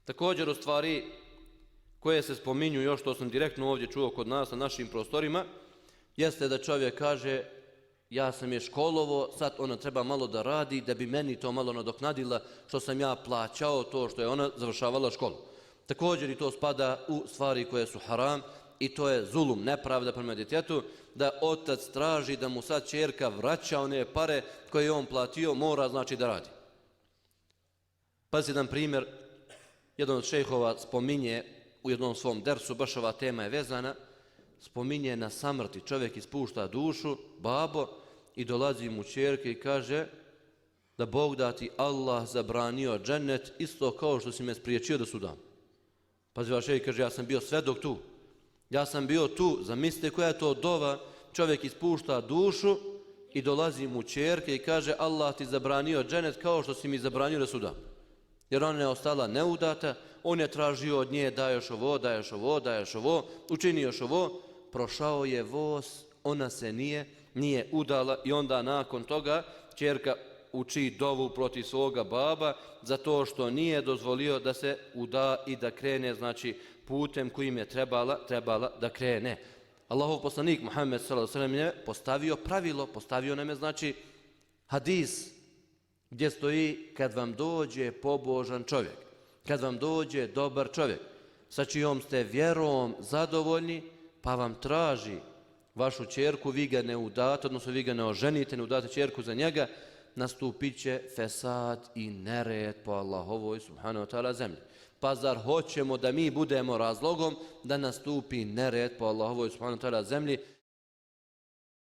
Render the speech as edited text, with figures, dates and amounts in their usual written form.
Također u stvari koje se spominju još, što sam direktno ovdje čuo kod nas na našim prostorima, jeste da čovjek kaže ja sam je školovo, sad ona treba malo da radi da bi meni to malo nadoknadila što sam ja plaćao to što je ona završavala školu. Također i to spada u stvari koje su haram i to je zulum, nepravda prema djetetu, da otac traži da mu sad ćerka vraća one pare koje je on platio, mora znači da radi. Pazi jedan primjer, jedan od šejhova spominje u jednom svom dersu, baš ova tema je vezana, spominje na samrti, čovjek ispušta dušu, babo, i dolazi mu ćerke i kaže da Bog da ti Allah zabranio džennet isto kao što si me spriječio da sudam. Pazi, vaš šejh kaže, ja sam bio svedok tu. Ja sam bio tu, zamislite koja je to dova, čovjek ispušta dušu i dolazi mu ćerke i kaže Allah ti zabranio džennet kao što si mi zabranio da sudam. Jer ona je ostala neudata, on je tražio od nje daješ ovo, daješ ovo, daješ ovo, učini još ovo, prošao je voz, ona se nije udala i onda nakon toga ćerka uči dovu protiv svoga baba za to što nije dozvolio da se uda i da krene, znači putem kojim je trebala da krene. Allahov poslanik Muhammed s.a.v. je postavio pravilo, postavio nam je znači hadis gdje stoji kad vam dođe pobožan čovjek, kad vam dođe dobar čovjek, sa čijom ste vjerom zadovoljni, pa vam traži vašu ćerku, vi ga ne udate, odnosno vi ga ne oženite, ne udate ćerku za njega, nastupit će fesad i nered po Allahovoj subhanahu wa ta'ala zemlji. Pa zar hoćemo da mi budemo razlogom da nastupi nered po Allahovoj subhanahu wa ta'ala zemlji